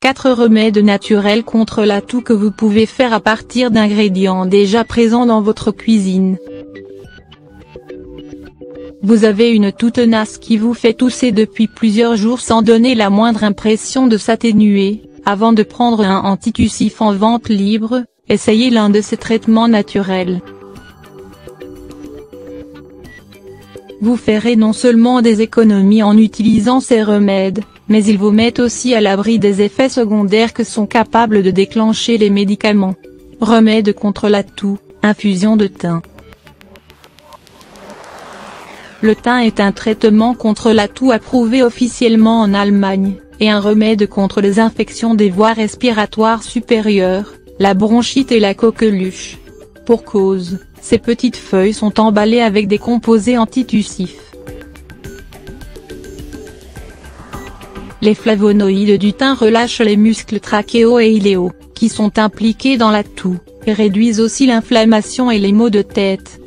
4 remèdes naturels contre la toux que vous pouvez faire à partir d'ingrédients déjà présents dans votre cuisine. Vous avez une toux tenace qui vous fait tousser depuis plusieurs jours sans donner la moindre impression de s'atténuer. Avant de prendre un antitussif en vente libre, essayez l'un de ces traitements naturels. Vous ferez non seulement des économies en utilisant ces remèdes, mais ils vous mettent aussi à l'abri des effets secondaires que sont capables de déclencher les médicaments. Remède contre la toux, infusion de thym. Le thym est un traitement contre la toux approuvé officiellement en Allemagne, et un remède contre les infections des voies respiratoires supérieures, la bronchite et la coqueluche. Pour cause, ces petites feuilles sont emballées avec des composés antitussifs. Les flavonoïdes du thym relâchent les muscles trachéaux et iléaux, qui sont impliqués dans la toux, et réduisent aussi l'inflammation et les maux de tête.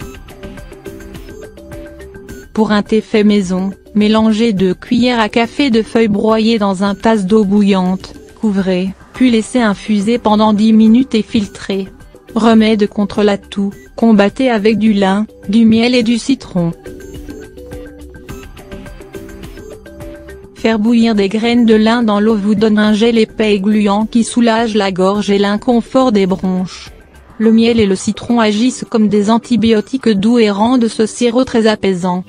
Pour un thé fait maison, mélangez 2 cuillères à café de feuilles broyées dans une tasse d'eau bouillante, couvrez, puis laissez infuser pendant 10 minutes et filtrez. Remède contre la toux, combattez avec du lin, du miel et du citron. Faire bouillir des graines de lin dans l'eau vous donne un gel épais et gluant qui soulage la gorge et l'inconfort des bronches. Le miel et le citron agissent comme des antibiotiques doux et rendent ce sirop très apaisant.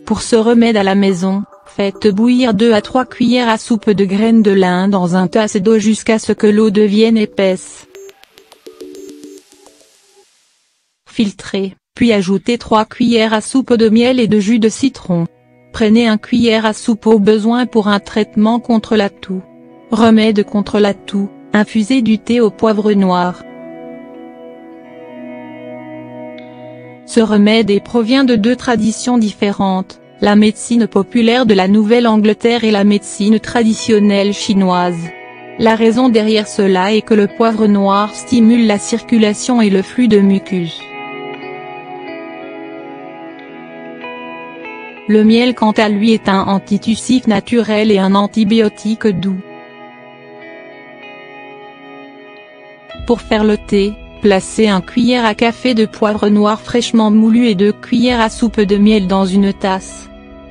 Pour ce remède à la maison, faites bouillir 2 à 3 cuillères à soupe de graines de lin dans une tasse d'eau jusqu'à ce que l'eau devienne épaisse. Filtrez, puis ajoutez 3 cuillères à soupe de miel et de jus de citron. Prenez 1 cuillère à soupe au besoin pour un traitement contre la toux. Remède contre la toux, infusez du thé au poivre noir. Ce remède provient de 2 traditions différentes, la médecine populaire de la Nouvelle-Angleterre et la médecine traditionnelle chinoise. La raison derrière cela est que le poivre noir stimule la circulation et le flux de mucus. Le miel quant à lui est un antitussif naturel et un antibiotique doux. Pour faire le thé, placez 1 cuillère à café de poivre noir fraîchement moulu et 2 cuillères à soupe de miel dans une tasse.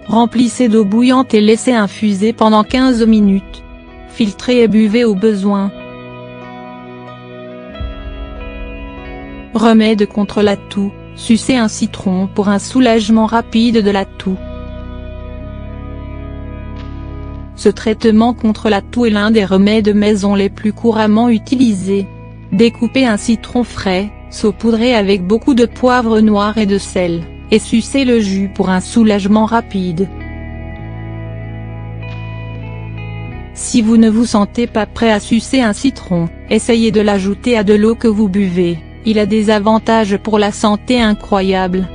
Remplissez d'eau bouillante et laissez infuser pendant 15 minutes. Filtrez et buvez au besoin. Remède contre la toux, sucez un citron pour un soulagement rapide de la toux. Ce traitement contre la toux est l'un des remèdes maison les plus couramment utilisés. Découpez un citron frais, saupoudrez avec beaucoup de poivre noir et de sel, et sucez le jus pour un soulagement rapide. Si vous ne vous sentez pas prêt à sucer un citron, essayez de l'ajouter à de l'eau que vous buvez, il a des avantages pour la santé incroyables.